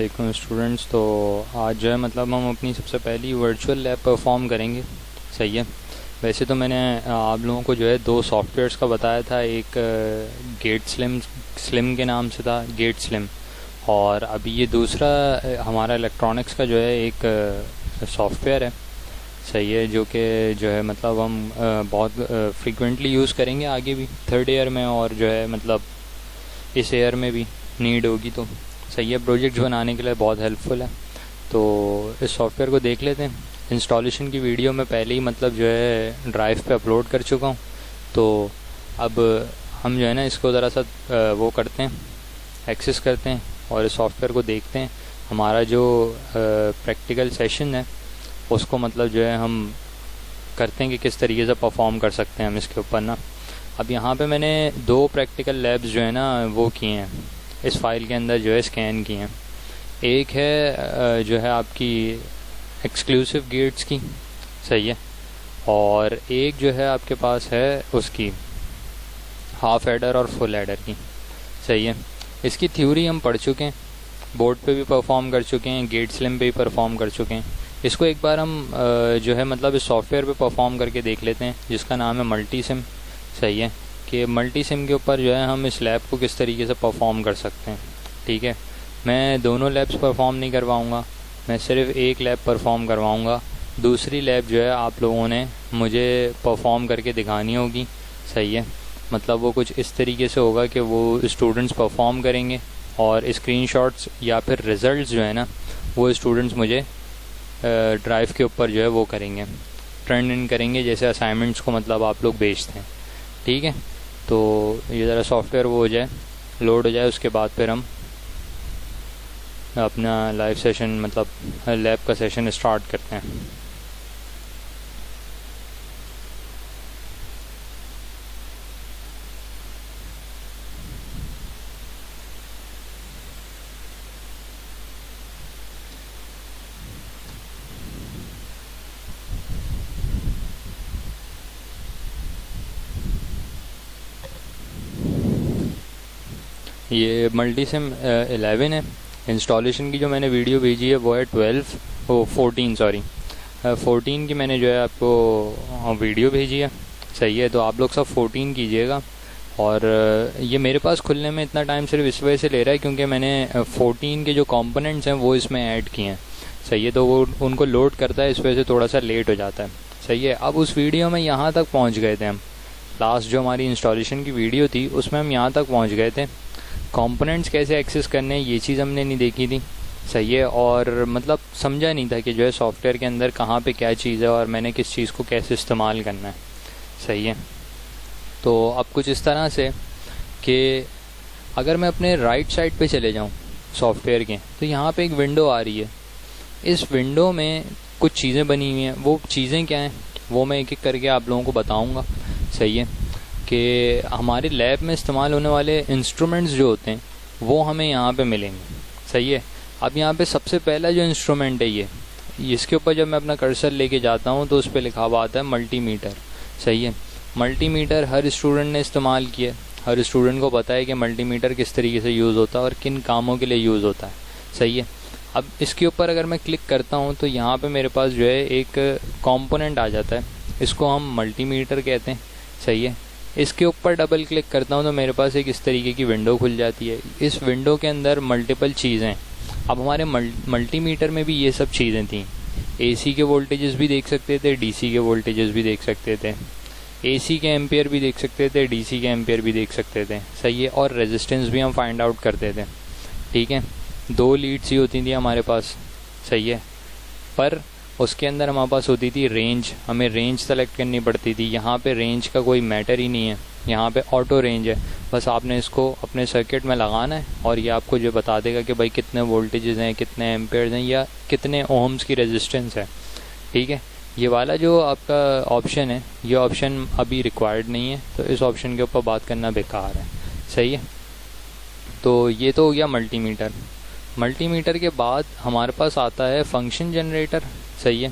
वालेकुम स्टूडेंट्स। तो आज जो है मतलब हम अपनी सबसे पहली वर्चुअल लैब परफॉर्म करेंगे। सही है। वैसे तो मैंने आप लोगों को जो है दो सॉफ्टवेयर्स का बताया था। एक गेट स्लिम के नाम से था, गेट स्लिम। और अभी ये दूसरा हमारा इलेक्ट्रॉनिक्स का जो है एक सॉफ्टवेयर है। सही है, जो कि जो है मतलब हम बहुत फ्रीक्वेंटली यूज़ करेंगे आगे भी, थर्ड ईयर में, और जो है मतलब इस ईयर में भी नीड होगी। तो सही है, प्रोजेक्ट्स बनाने के लिए बहुत हेल्पफुल है। तो इस सॉफ्टवेयर को देख लेते हैं। इंस्टॉलेशन की वीडियो मैं पहले ही मतलब जो है ड्राइव पे अपलोड कर चुका हूँ। तो अब हम जो है ना इसको ज़रा सा वो करते हैं, एक्सेस करते हैं और इस सॉफ्टवेयर को देखते हैं। हमारा जो प्रैक्टिकल सेशन है उसको मतलब जो है हम करते हैं कि किस तरीके से परफॉर्म कर सकते हैं हम इसके ऊपर ना। अब यहाँ पे मैंने दो प्रैक्टिकल लैब्स जो है ना वो किए हैं, इस फाइल के अंदर जो है स्कैन किए हैं। एक है जो है आपकी एक्सक्लूसिव गेट्स की, सही है, और एक जो है आपके पास है उसकी हाफ एडर और फुल एडर की। सही है। इसकी थ्योरी हम पढ़ चुके हैं, बोर्ड पे भी परफॉर्म कर चुके हैं, गेट स्लिम पे भी परफॉर्म कर चुके हैं। इसको एक बार हम जो है मतलब इस सॉफ्टवेयर पे परफॉर्म करके देख लेते हैं, जिसका नाम है मल्टी सिम। सही है, कि मल्टी सिम के ऊपर जो है हम इस लैब को किस तरीके से परफॉर्म कर सकते हैं। ठीक है, मैं दोनों लैब्स परफॉर्म नहीं करवाऊँगा, मैं सिर्फ एक लैब परफॉर्म करवाऊँगा। दूसरी लैब जो है आप लोगों ने मुझे परफॉर्म करके दिखानी होगी। सही है, मतलब वो कुछ इस तरीके से होगा कि वो स्टूडेंट्स परफॉर्म करेंगे और स्क्रीनशॉट्स या फिर रिज़ल्ट्स जो है ना वो स्टूडेंट्स मुझे ड्राइव के ऊपर जो है वो करेंगे, टर्न इन करेंगे, जैसे असाइनमेंट्स को मतलब आप लोग भेजते हैं। ठीक है, तो ये ज़रा सॉफ्टवेयर वो हो जाए, लोड हो जाए, उसके बाद फिर हम अपना लाइव सेशन मतलब लैब का सेशन स्टार्ट करते हैं। ये मल्टी सिम 11 है। इंस्टॉलेशन की जो मैंने वीडियो भेजी है वो है 14 की मैंने जो है आपको वीडियो भेजी है। सही है, तो आप लोग सब 14 कीजिएगा। और ये मेरे पास खुलने में इतना टाइम सिर्फ इस वजह से ले रहा है क्योंकि मैंने 14 के जो कंपोनेंट्स हैं वो इसमें ऐड किए हैं। सही है, तो वो उनको लोड करता है, इस वजह से थोड़ा सा लेट हो जाता है। सही है, अब उस वीडियो में यहाँ तक पहुँच गए थे हम, लास्ट जो हमारी इंस्टॉलेशन की वीडियो थी उसमें हम यहाँ तक पहुँच गए थे। कंपोनेंट्स कैसे एक्सेस करने ये चीज़ हमने नहीं देखी थी। सही है, और मतलब समझा नहीं था कि जो है सॉफ्टवेयर के अंदर कहाँ पे क्या चीज़ है और मैंने किस चीज़ को कैसे इस्तेमाल करना है। सही है, तो अब कुछ इस तरह से कि अगर मैं अपने राइट साइड पे चले जाऊँ सॉफ्टवेयर के, तो यहाँ पे एक विंडो आ रही है। इस विंडो में कुछ चीज़ें बनी हुई हैं, वो चीज़ें क्या हैं वो मैं एक एक करके आप लोगों को बताऊँगा। सही है, कि हमारे लैब में इस्तेमाल होने वाले इंस्ट्रूमेंट्स जो होते हैं वो हमें यहाँ पे मिलेंगे। सही है, अब यहाँ पे सबसे पहला जो इंस्ट्रूमेंट है ये, इसके ऊपर जब मैं अपना कर्सर लेके जाता हूँ तो उस पर लिखा हुआ आता है मल्टीमीटर। सही है, मल्टीमीटर हर स्टूडेंट ने इस्तेमाल किया, हर स्टूडेंट को पता है कि मल्टीमीटर किस तरीके से यूज़ होता है और किन कामों के लिए यूज़ होता है। सही है, अब इसके ऊपर अगर मैं क्लिक करता हूँ तो यहाँ पे मेरे पास जो है एक कंपोनेंट आ जाता है, इसको हम मल्टीमीटर कहते हैं। सही है, इसके ऊपर डबल क्लिक करता हूँ तो मेरे पास एक इस तरीके की विंडो खुल जाती है। इस विंडो के अंदर मल्टीपल चीज़ें, अब हमारे मल्टीमीटर में भी ये सब चीज़ें थी। एसी के वोल्टेजेस भी देख सकते थे, डीसी के वोल्टेजेस भी देख सकते थे, एसी के एम्पियर भी देख सकते थे, डीसी के एम्पियर भी देख सकते थे। सही है, और रेजिस्टेंस भी हम फाइंड आउट करते थे। ठीक है, 2 लीड्स ही होती थी हमारे पास। सही है, पर उसके अंदर हमारे पास होती थी रेंज, हमें रेंज सेलेक्ट करनी पड़ती थी। यहाँ पे रेंज का कोई मैटर ही नहीं है, यहाँ पे ऑटो रेंज है। बस आपने इसको अपने सर्किट में लगाना है और ये आपको जो बता देगा कि भाई कितने वोल्टेजेस हैं, कितने एम्पेयर्स हैं या कितने ओम्स की रेजिस्टेंस है। ठीक है, ये वाला जो आपका ऑप्शन है ये ऑप्शन अभी रिक्वायर्ड नहीं है, तो इस ऑप्शन के ऊपर बात करना बेकार है। सही है, तो ये तो हो गया मल्टीमीटर। मल्टीमीटर के बाद हमारे पास आता है फंक्शन जनरेटर। सही है,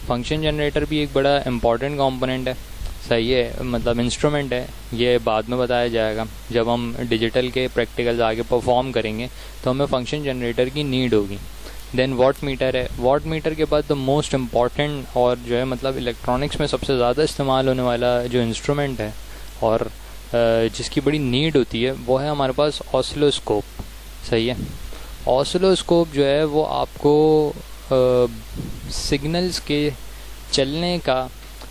फंक्शन जनरेटर भी एक बड़ा इम्पॉर्टेंट कंपोनेंट है। सही है, मतलब इंस्ट्रूमेंट है, ये बाद में बताया जाएगा जब हम डिजिटल के प्रैक्टिकल्स आगे परफॉर्म करेंगे तो हमें फंक्शन जनरेटर की नीड होगी। देन वॉट मीटर है, वॉट मीटर के बाद द मोस्ट इम्पॉर्टेंट और जो है मतलब इलेक्ट्रॉनिक्स में सबसे ज़्यादा इस्तेमाल होने वाला जो इंस्ट्रूमेंट है और जिसकी बड़ी नीड होती है वो है हमारे पास ऑसिलोस्कोप। सही है, ऑसिलोस्कोप जो है वो आपको सिग्नल्स के चलने का,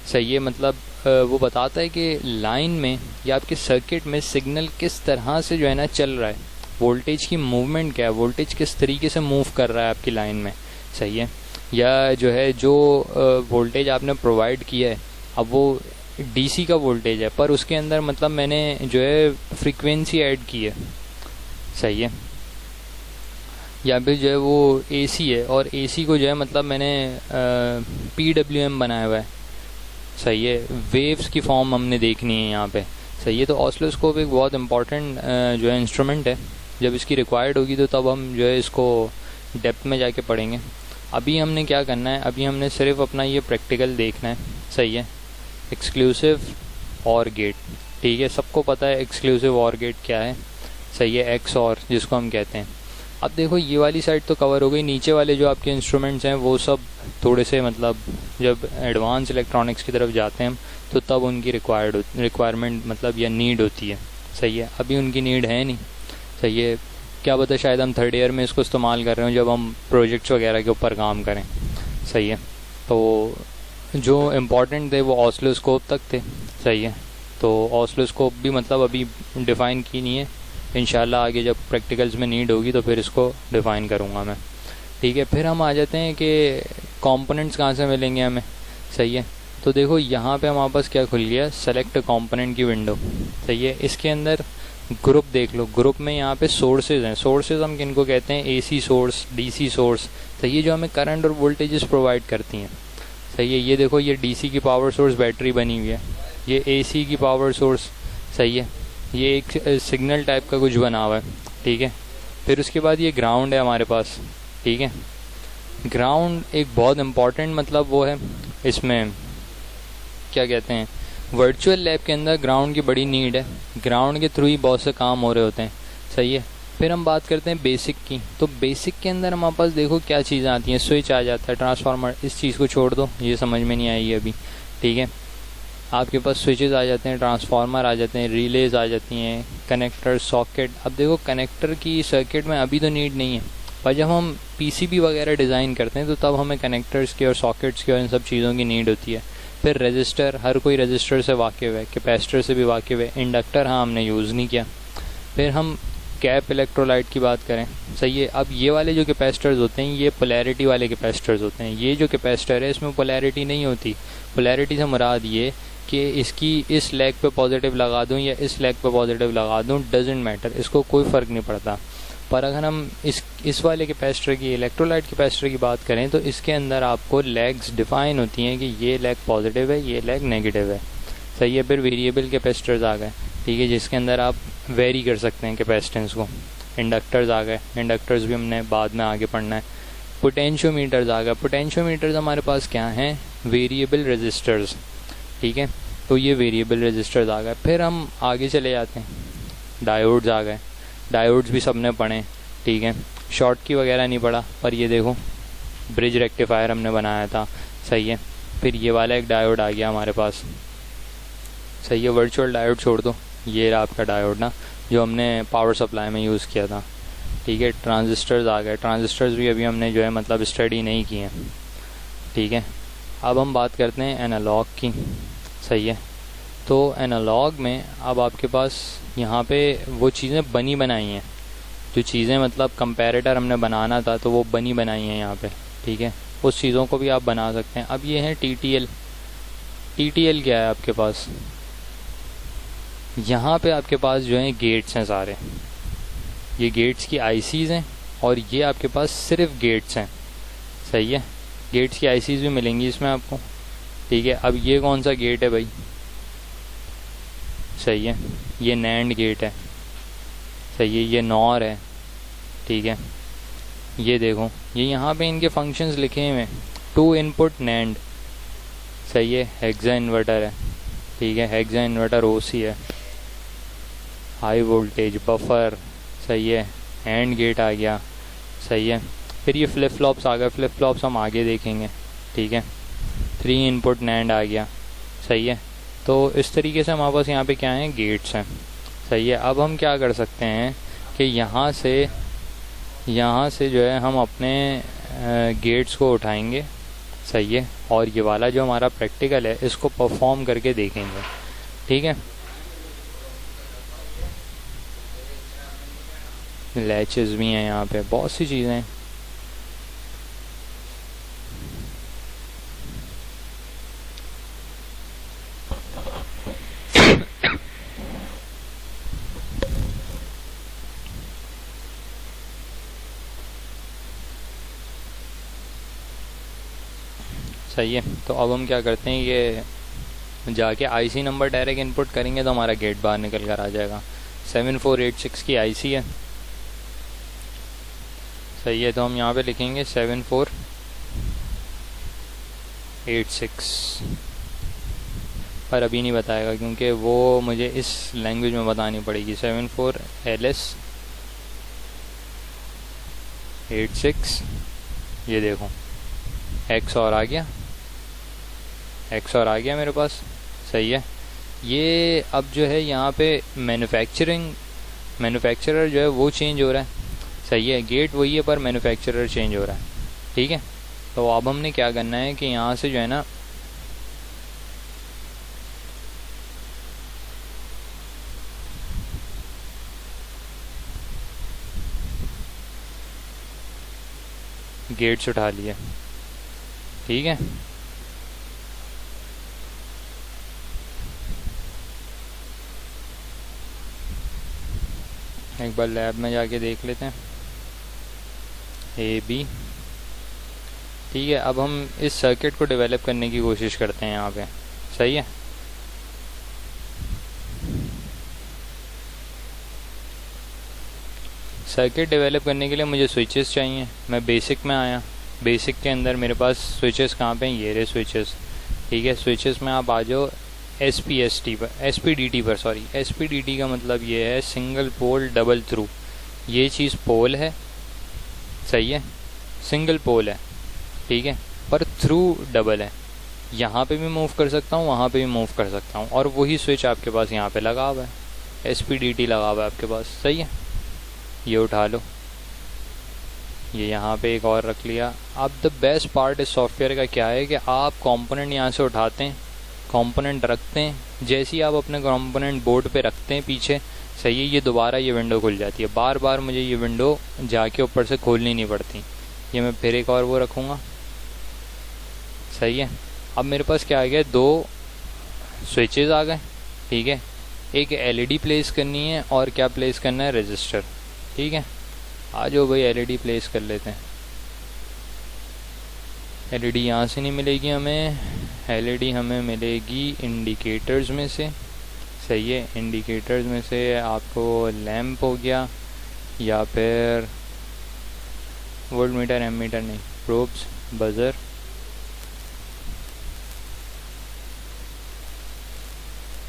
सही है, मतलब वो बताता है कि लाइन में या आपके सर्किट में सिग्नल किस तरह से जो है ना चल रहा है, वोल्टेज की मूवमेंट क्या है, वोल्टेज किस तरीके से मूव कर रहा है आपकी लाइन में। सही है, या जो है जो वोल्टेज आपने प्रोवाइड किया है अब वो डीसी का वोल्टेज है पर उसके अंदर मतलब मैंने जो है फ्रीक्वेंसी ऐड की है। सही है, या फिर जो है वो एसी है और एसी को जो है मतलब मैंने PWM बनाया हुआ है। सही है, वेव्स की फॉर्म हमने देखनी है यहाँ पे। सही है, तो ऑसिलोस्कोप एक बहुत इंपॉर्टेंट जो है इंस्ट्रूमेंट है, जब इसकी रिक्वायर्ड होगी तो तब हम जो है इसको डेप्थ में जाके पढ़ेंगे। अभी हमने क्या करना है, अभी हमने सिर्फ अपना ये प्रैक्टिकल देखना है। सही है, एक्सक्लूसिव और गेट, ठीक है, सबको पता है एक्सक्लूसिव और गेट क्या है। सही है, एक्स और जिसको हम कहते हैं। अब देखो ये वाली साइड तो कवर हो गई, नीचे वाले जो आपके इंस्ट्रूमेंट्स हैं वो सब थोड़े से मतलब जब एडवांस इलेक्ट्रॉनिक्स की तरफ जाते हैं हम तो तब उनकी रिक्वायरमेंट मतलब या नीड होती है। सही है, अभी उनकी नीड है नहीं। सही है, क्या पता शायद हम थर्ड ईयर में इसको इस्तेमाल कर रहे हो जब हम प्रोजेक्ट्स वगैरह के ऊपर काम करें। सही है, तो जो इम्पोर्टेंट थे वो ऑसिलोस्कोप तक थे। सही है, तो ऑसिलोस्कोप भी मतलब अभी डिफ़ाइन की नहीं है, इंशाल्लाह आगे जब प्रैक्टिकल्स में नीड होगी तो फिर इसको डिफ़ाइन करूँगा मैं। ठीक है, फिर हम आ जाते हैं कि कंपोनेंट्स कहाँ से मिलेंगे हमें। सही है, तो देखो यहाँ पे हमारे पास क्या खुल गया, सेलेक्ट कंपोनेंट की विंडो। सही है, इसके अंदर ग्रुप देख लो, ग्रुप में यहाँ पे सोर्सेज हैं। सोर्सेज हम किनको कहते हैं, AC सोर्स, DC सोर्स। सही है, जो हमें करंट और वोल्टेजेस प्रोवाइड करती हैं। सही है, ये देखो ये DC की पावर सोर्स बैटरी बनी हुई है, ये AC की पावर सोर्स। सही है, ये एक सिग्नल टाइप का कुछ बना हुआ है। ठीक है, फिर उसके बाद ये ग्राउंड है हमारे पास। ठीक है, ग्राउंड एक बहुत इम्पॉर्टेंट मतलब वो है, इसमें क्या कहते हैं, वर्चुअल लैब के अंदर ग्राउंड की बड़ी नीड है, ग्राउंड के थ्रू ही बहुत से काम हो रहे होते हैं। सही है, फिर हम बात करते हैं बेसिक की, तो बेसिक के अंदर हमारे पास देखो क्या चीज़ें आती हैं, स्विच आ जाता है, ट्रांसफार्मर, इस चीज़ को छोड़ दो, ये समझ में नहीं आई अभी। ठीक है, आपके पास स्विचेस आ जाते हैं, ट्रांसफार्मर आ जाते हैं, रिलेज आ जाती हैं, कनेक्टर, सॉकेट। अब देखो कनेक्टर की सर्किट में अभी तो नीड नहीं है, पर जब हम PCB वगैरह डिज़ाइन करते हैं तो तब हमें कनेक्टर्स की और सॉकेट्स की और इन सब चीज़ों की नीड होती है। फिर रजिस्टर, हर कोई रजिस्टर से वाकिफ़ है, कैपेसिटर से भी वाकिफ़ है, इंडक्टर हाँ हमने यूज़ नहीं किया। फिर हम कैप इलेक्ट्रोलाइट की बात करें। सही है, अब ये वाले जो कैपेसिटर्स होते हैं ये पोलैरिटी वाले कैपेसिटर्स होते हैं। ये जो कैपेसिटर है इसमें पोलैरिटी नहीं होती। पोलैरिटी से मुराद ये कि इसकी इस लेग पे पॉजिटिव लगा दूं या इस लेग पे पॉजिटिव लगा दूं, डजेंट मैटर, इसको कोई फ़र्क नहीं पड़ता। पर अगर हम इस वाले कैपेसिटर की, इलेक्ट्रोलाइट कैपेसिटर की बात करें तो इसके अंदर आपको लेग्स डिफ़ाइन होती हैं कि ये लेग पॉजिटिव है, ये लेग नेगेटिव है। सही है, फिर वेरिएबल कैपेसिटर्स आ गए। ठीक है, जिसके अंदर आप वेरी कर सकते हैं कैपेसिटेंस को। इंडक्टर्स आ गए, इंडक्टर्स भी हमने बाद में आगे पढ़ना है। पोटेंशियोमीटर्स आ गए, पोटेंशियोमीटर्स हमारे पास क्या हैं, वेरिएबल रजिस्टर्स। ठीक है, तो ये वेरिएबल रजिस्टर्स आ गए। फिर हम आगे चले जाते हैं, डायोड्स आ गए, डायोड्स भी सबने पढ़े। ठीक है, शॉर्ट की वगैरह नहीं पढ़ा, पर ये देखो ब्रिज रेक्टिफायर हमने बनाया था। सही है, फिर ये वाला एक डायोड आ गया हमारे पास। सही है, वर्चुअल डायोड छोड़ दो, ये रहा आपका डायोड ना, जो हमने पावर सप्लाई में यूज़ किया था। ठीक है, ट्रांजिस्टर्स आ गए, ट्रांजिस्टर्स भी अभी हमने जो है मतलब स्टडी नहीं किए हैं। ठीक है, अब हम बात करते हैं एनालॉग की। सही है, तो एनालॉग में अब आपके पास यहाँ पे वो चीज़ें बनी बनाई हैं, जो चीज़ें मतलब कंपैरेटर हमने बनाना था तो वो बनी बनाई हैं यहाँ पे। ठीक है, उस चीज़ों को भी आप बना सकते हैं। अब ये है TTL। TTL क्या है आपके पास, यहाँ पे आपके पास जो है गेट्स हैं सारे, ये गेट्स की ICs हैं और ये आपके पास सिर्फ गेट्स हैं। सही है, गेट्स की ICs भी मिलेंगी इसमें आपको। ठीक है, अब ये कौन सा गेट है भाई, सही है, ये नैंड गेट है। सही है, ये नॉर है। ठीक है, ये देखो ये यहाँ पे इनके फंक्शंस लिखे हुए हैं, 2 इनपुट नैंड। सही है, हेक्सा इन्वर्टर है। ठीक है। हेक्सा इन्वर्टर ओसी है, हाई वोल्टेज बफर, सही है। हैंड गेट आ गया, सही है। फिर ये फ्लिप फ्लॉप्स आ गए, फ्लिप फ्लॉप्स हम आगे देखेंगे, ठीक है। 3 इनपुट नैंड आ गया, सही है। तो इस तरीके से हमारे पास यहाँ पे क्या है, गेट्स हैं, सही है। अब हम क्या कर सकते हैं कि यहाँ से जो है हम अपने गेट्स को उठाएंगे, सही है। और ये वाला जो हमारा प्रैक्टिकल है इसको परफॉर्म करके देखेंगे, ठीक है। लैचेस भी हैं यहाँ पे, बहुत सी चीज़ें हैं। सही है। तो अब हम क्या करते हैं, ये जाके आईसी नंबर डायरेक्ट इनपुट करेंगे तो हमारा गेट बाहर निकल कर आ जाएगा। 7486 की आईसी है, सही है। तो हम यहाँ पे लिखेंगे 7486, पर अभी नहीं बताएगा क्योंकि वो मुझे इस लैंग्वेज में बतानी पड़ेगी। 74LS86, ये देखो एक्स और आ गया, एक्स और आ गया मेरे पास, सही है। ये अब जो है यहाँ पे मैन्युफैक्चरर जो है वो चेंज हो रहा है, सही है। गेट वही है पर मैन्युफैक्चरर चेंज हो रहा है, ठीक है। तो अब हमने क्या करना है कि यहाँ से जो है ना गेट्स उठा लिए, ठीक है। एक बार लैब में जाके देख लेते हैं, AB, ठीक है। अब हम इस सर्किट को डेवलप करने की कोशिश करते हैं यहाँ पे, सही है। सर्किट डेवलप करने के लिए मुझे स्विचेस चाहिए। मैं बेसिक में आया, बेसिक के अंदर मेरे पास स्विचेस कहाँ पे हैं, ये रहे स्विचेस, ठीक है। स्विचेस में आप आ जाओ SPST पर, SPDT पर, सॉरी। SPDT का मतलब ये है सिंगल पोल डबल थ्रू। ये चीज़ पोल है, सही है, सिंगल पोल है, ठीक है, पर थ्रू डबल है। यहाँ पे भी मूव कर सकता हूँ, वहाँ पे भी मूव कर सकता हूँ, और वही स्विच आपके पास यहाँ पे लगा हुआ है, SPDT लगा हुआ है आपके पास, सही है। ये उठा लो, ये यहाँ पे एक और रख लिया। अब द बेस्ट पार्ट इस सॉफ्टवेयर का क्या है कि आप कंपोनेंट यहाँ से उठाते हैं, कंपोनेंट रखते हैं, जैसे ही आप अपने कंपोनेंट बोर्ड पे रखते हैं पीछे, सही है, ये दोबारा ये विंडो खुल जाती है। बार बार मुझे ये विंडो जाके ऊपर से खोलनी नहीं पड़ती। ये मैं फिर एक और वो रखूँगा, सही है। अब मेरे पास क्या आ गया, 2 स्विचेस आ गए, ठीक है। एक LED प्लेस करनी है और क्या प्लेस करना है, रजिस्टर, ठीक है। आ जाओ भाई, LED प्लेस कर लेते हैं। LED यहाँ से नहीं मिलेगी हमें, LED हमें मिलेगी इंडिकेटर्स में से, सही है। इंडिकेटर्स में से आपको लैंप हो गया, या फिर वोल्ट मीटर, एमीटर नहीं, प्रोब्स, बजर,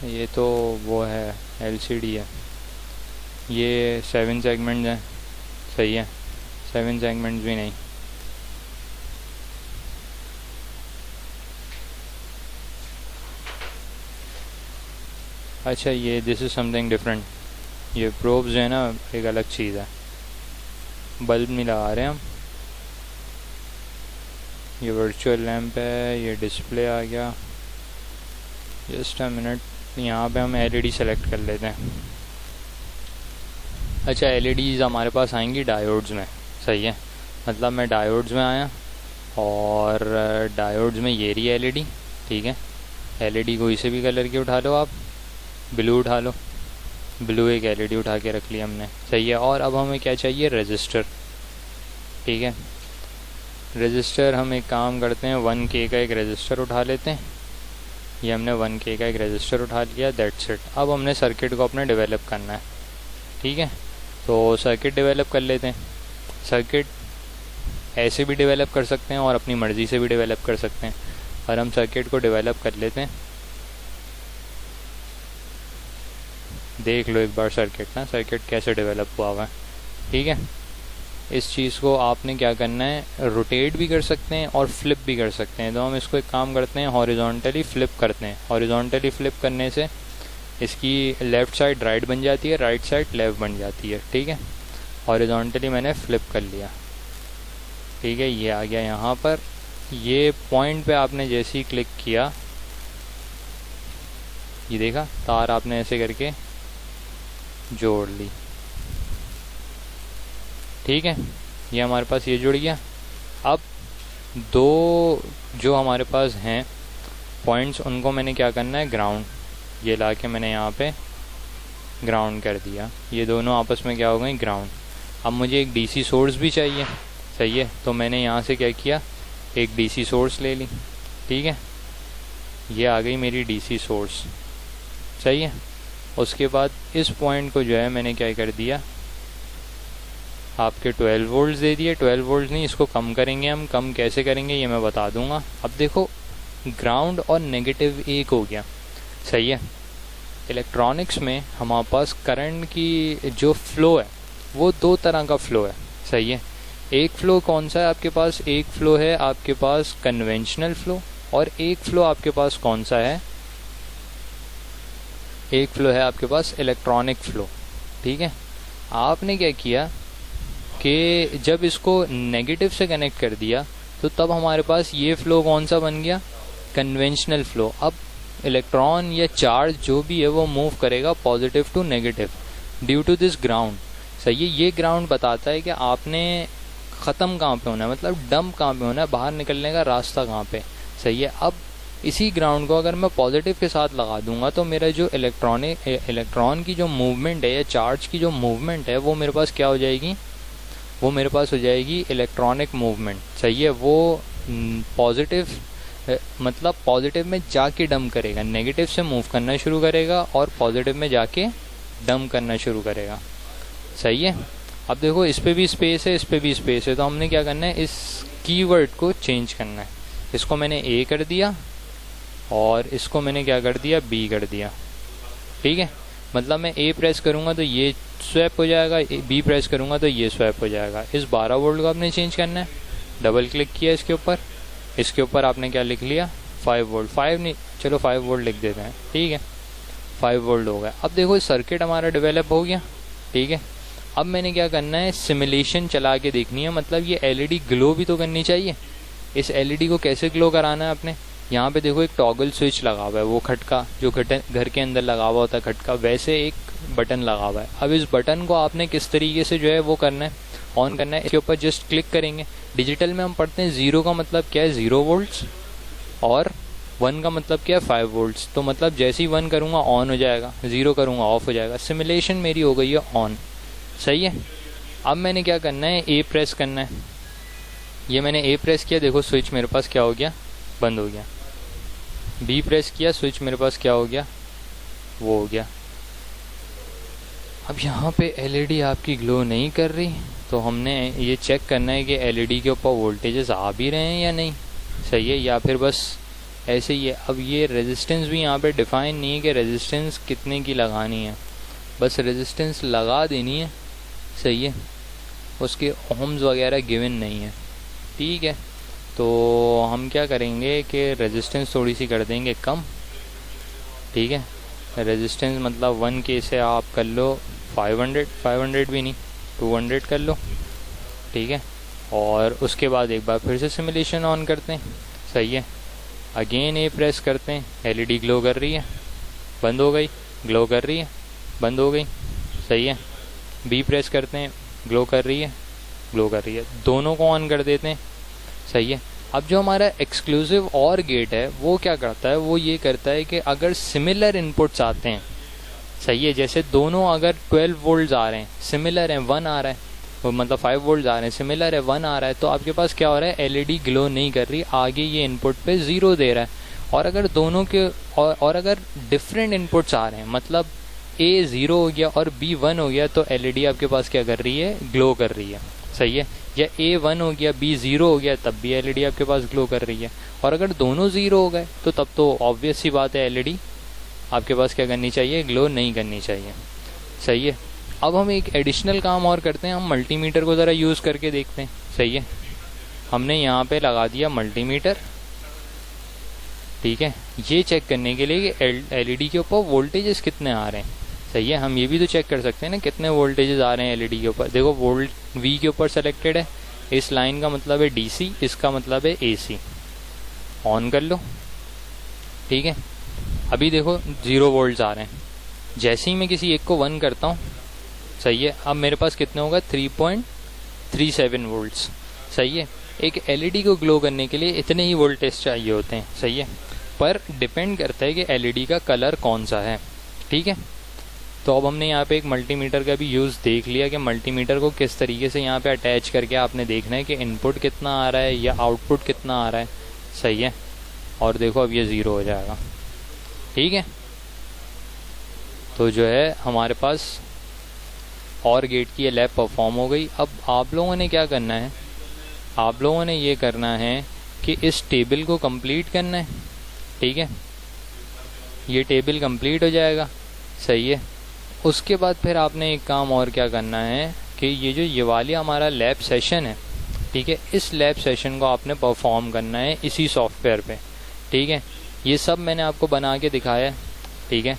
ये तो वो है LCD है। ये 7 सेगमेंट्स हैं, सही है। 7 सेगमेंट्स भी नहीं, अच्छा ये दिस इज़ समथिंग डिफरेंट। ये प्रोब्स जो है ना एक अलग चीज़ है, बल्ब नहीं लगा रहे हम। ये वर्चुअल लैंप है, ये डिस्प्ले आ गया। जस्ट अ मिनट, यहाँ पे हम LED सेलेक्ट कर लेते हैं। अच्छा LEDs हमारे पास आएंगी डायोड्स में, सही है। मतलब मैं डायोड्स में आया और डायोड्स में ये रही LED, ठीक है। LED कोई से भी कलर की उठा लो आप, ब्लू उठा लो, ब्लू एक LED उठा के रख लिया हमने, सही है। और अब हमें क्या चाहिए, रजिस्टर, ठीक है। रजिस्टर हम एक काम करते हैं, 1K का एक रजिस्टर उठा लेते हैं। ये हमने 1K का एक रजिस्टर उठा लिया, दैट्स इट। अब हमने सर्किट को अपने डेवलप करना है, ठीक है। तो सर्किट डेवलप कर लेते हैं। सर्किट ऐसे भी डेवलप कर सकते हैं और अपनी मर्ज़ी से भी डेवलप कर सकते हैं, और हम सर्किट को डेवलप कर लेते हैं। देख लो एक बार सर्किट ना, सर्किट कैसे डेवलप हुआ हुआ है। ठीक है, इस चीज़ को आपने क्या करना है, रोटेट भी कर सकते हैं और फ्लिप भी कर सकते हैं। तो हम इसको एक काम करते हैं, हॉरिजॉन्टली फ्लिप करते हैं। हॉरिजॉन्टली फ्लिप करने से इसकी लेफ़्ट साइड राइट बन जाती है, राइट साइड लेफ़्ट बन जाती है। ठीक है, हॉरिजॉन्टली मैंने फ्लिप कर लिया। ठीक है, ये आ गया यहाँ पर। ये पॉइंट पे आपने जैसे ही क्लिक किया, ये देखा तार आपने ऐसे करके जोड़ ली। ठीक है, ये हमारे पास ये जुड़ गया। अब दो जो हमारे पास हैं पॉइंट्स, उनको मैंने क्या करना है, ग्राउंड, ये ला के मैंने यहाँ पे ग्राउंड कर दिया। ये दोनों आपस में क्या हो गई, ग्राउंड। अब मुझे एक डीसी सोर्स भी चाहिए, सही है, तो मैंने यहाँ से क्या किया, एक डीसी सोर्स ले ली। ठीक है, ये आ गई मेरी डीसी सोर्स, सही है। उसके बाद इस पॉइंट को जो है मैंने क्या कर दिया, आपके 12 वोल्ट्स दे दिए। 12 वोल्ट नहीं, इसको कम करेंगे हम। कम कैसे करेंगे ये मैं बता दूंगा। अब देखो, ग्राउंड और नेगेटिव एक हो गया, सही है। इलेक्ट्रॉनिक्स में हमारे पास करंट की जो फ्लो है वो दो तरह का फ्लो है, सही है। एक फ्लो कौन सा है आपके पास, एक फ्लो है आपके पास कन्वेंशनल फ्लो, और एक फ्लो आपके पास कौन सा है, एक फ्लो है आपके पास इलेक्ट्रॉनिक फ्लो। ठीक है, आपने क्या किया कि जब इसको नेगेटिव से कनेक्ट कर दिया तो तब हमारे पास ये फ्लो कौन सा बन गया, कन्वेंशनल फ्लो। अब इलेक्ट्रॉन या चार्ज जो भी है वो मूव करेगा positive to negative due to this ground, सही है। ये ग्राउंड बताता है कि आपने ख़त्म कहाँ पे होना है, मतलब डंप कहाँ पे होना है, बाहर निकलने का रास्ता कहाँ पे, सही है। अब इसी ग्राउंड को अगर मैं पॉजिटिव के साथ लगा दूंगा तो मेरा जो इलेक्ट्रॉन की जो मूवमेंट है या चार्ज की जो मूवमेंट है वो मेरे पास क्या हो जाएगी, वो मेरे पास हो जाएगी इलेक्ट्रॉनिक मूवमेंट, सही है। वो पॉजिटिव मतलब पॉजिटिव में जाके डंप करेगा, नेगेटिव से मूव करना शुरू करेगा और पॉजिटिव में जाके डंप करना शुरू करेगा, सही है। अब देखो, इस पे भी स्पेस है, इस पे भी स्पेस है, तो हमने क्या करना है, इस कीवर्ड को चेंज करना है। इसको मैंने ए कर दिया और इसको मैंने क्या कर दिया, बी कर दिया। ठीक है, मतलब मैं ए प्रेस करूँगा तो ये स्वैप हो जाएगा, बी प्रेस करूँगा तो ये स्वैप हो जाएगा। इस 12 वोल्ट को आपने चेंज करना है। डबल क्लिक किया इसके ऊपर, इसके ऊपर आपने क्या लिख लिया, 5 वोल्ट। 5 नहीं, चलो 5 वोल्ट लिख देते हैं। ठीक है, 5 वोल्ट हो गया। अब देखो सर्किट हमारा डेवलप हो गया। ठीक है, अब मैंने क्या करना है, सिमुलेशन चला के देखनी है, मतलब ये एलईडी ग्लो भी तो करनी चाहिए। इस एलईडी को कैसे ग्लो कराना है आपने, यहाँ पे देखो एक टॉगल स्विच लगा हुआ है, वो खटका जो घर के अंदर लगा हुआ होता है खटका, वैसे एक बटन लगा हुआ है। अब इस बटन को आपने किस तरीके से जो है वो करना है, ऑन करना है। इसके ऊपर जस्ट क्लिक करेंगे। डिजिटल में हम पढ़ते हैं 0 का मतलब क्या है, 0 वोल्ट्स, और 1 का मतलब क्या है, 5 वोल्ट्स। तो मतलब जैसे ही 1 करूँगा ऑन हो जाएगा, 0 करूँगा ऑफ हो जाएगा। सिमुलेशन मेरी हो गई है ऑन, सही है। अब मैंने क्या करना है, ए प्रेस करना है। ये मैंने ए प्रेस किया, देखो स्विच मेरे पास क्या हो गया, बंद हो गया। बी प्रेस किया, स्विच मेरे पास क्या हो गया, वो हो गया। अब यहाँ पे एलईडी आपकी ग्लो नहीं कर रही, तो हमने ये चेक करना है कि एलईडी के ऊपर वोल्टेजेस आ भी रहे हैं या नहीं, सही है, या फिर बस ऐसे ही है। अब ये रेजिस्टेंस भी यहाँ पे डिफाइन नहीं है कि रेजिस्टेंस कितने की लगानी है, बस रेजिस्टेंस लगा देनी है, सही है। उसके ओम्स वगैरह गिवन नहीं है। ठीक है, तो हम क्या करेंगे कि रेजिस्टेंस थोड़ी सी कर देंगे कम। ठीक है, रेजिस्टेंस मतलब 1 के से आप कर लो 500 भी नहीं, 200 कर लो। ठीक है, और उसके बाद एक बार फिर से सिमुलेशन ऑन करते हैं, सही है। अगेन ए प्रेस करते हैं, एलईडी ग्लो कर रही है, बंद हो गई, ग्लो कर रही है, बंद हो गई, सही है। बी प्रेस करते हैं, ग्लो कर रही है, ग्लो कर रही है। दोनों को ऑन कर देते हैं, सही है। अब जो हमारा एक्सक्लूसिव और गेट है वो क्या करता है, वो ये करता है कि अगर सिमिलर इनपुट्स आते हैं, सही है, जैसे दोनों अगर 12 वोल्ट्स आ रहे हैं, सिमिलर है, 1 आ रहा है, मतलब 5 वोल्ट आ रहे हैं, सिमिलर है, 1 आ रहा है, तो आपके पास क्या हो रहा है, एलईडी ग्लो नहीं कर रही, आगे ये इनपुट पे 0 दे रहा है। और अगर दोनों के और अगर डिफरेंट इनपुट्स आ रहे हैं, मतलब ए 0 हो गया और बी 1 हो गया, तो एलईडी आपके पास क्या कर रही है, ग्लो कर रही है, सही है। या ए 1 हो गया, बी 0 हो गया, तब भी एलईडी आपके पास ग्लो कर रही है। और अगर दोनों 0 हो गए तो तब तो ऑब्वियस सी बात है, एलईडी आपके पास क्या करनी चाहिए, ग्लो नहीं करनी चाहिए। सही है। अब हम एक एडिशनल काम और करते हैं, हम मल्टीमीटर को ज़रा यूज़ करके देखते हैं। सही है, हमने यहाँ पे लगा दिया मल्टीमीटर। ठीक है, ये चेक करने के लिए कि एलईडी के ऊपर वोल्टेजेस कितने आ रहे हैं। सही है, हम ये भी तो चेक कर सकते हैं ना कितने वोल्टेजेस आ रहे हैं एलईडी के ऊपर। देखो वोल्ट वी के ऊपर सेलेक्टेड है, इस लाइन का मतलब है डीसी, इसका मतलब है एसी। ऑन कर लो। ठीक है, अभी देखो 0 वोल्ट्स आ रहे हैं। जैसे ही मैं किसी एक को 1 करता हूँ, सही है, अब मेरे पास कितने होगा 3.37 वोल्ट्स। सही है, एक एलईडी को ग्लो करने के लिए इतने ही वोल्टेज चाहिए होते हैं। सही है, पर डिपेंड करता है कि एलईडी का कलर कौन सा है। ठीक है, तो अब हमने यहाँ पे एक मल्टीमीटर का भी यूज़ देख लिया कि मल्टीमीटर को किस तरीके से यहाँ पे अटैच करके आपने देखना है कि इनपुट कितना आ रहा है या आउटपुट कितना आ रहा है। सही है, और देखो अब ये 0 हो जाएगा। ठीक है, तो जो है हमारे पास और गेट की ये लैब परफॉर्म हो गई। अब आप लोगों ने क्या करना है, आप लोगों ने ये करना है कि इस टेबल को कंप्लीट करना है। ठीक है, ये टेबल कंप्लीट हो जाएगा। सही है, उसके बाद फिर आपने एक काम और क्या करना है कि ये वाली हमारा लैब सेशन है, ठीक है, इस लैब सेशन को आपने परफॉर्म करना है इसी सॉफ्टवेयर पे। ठीक है, ये सब मैंने आपको बना के दिखाया है। ठीक है,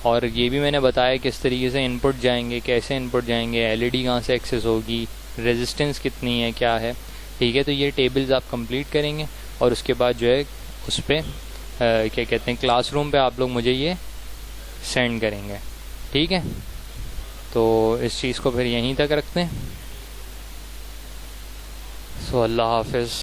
और ये भी मैंने बताया किस तरीके से इनपुट जाएंगे, कैसे इनपुट जाएंगे, एलईडी कहाँ से एक्सेस होगी, रेजिस्टेंस कितनी है, क्या है। ठीक है, तो ये टेबल्स आप कंप्लीट करेंगे और उसके बाद जो है उस पर क्या कहते हैं क्लासरूम पे आप लोग मुझे ये सेंड करेंगे। ठीक है, तो इस चीज़ को फिर यहीं तक रखते हैं। सो अल्लाह हाफिज़।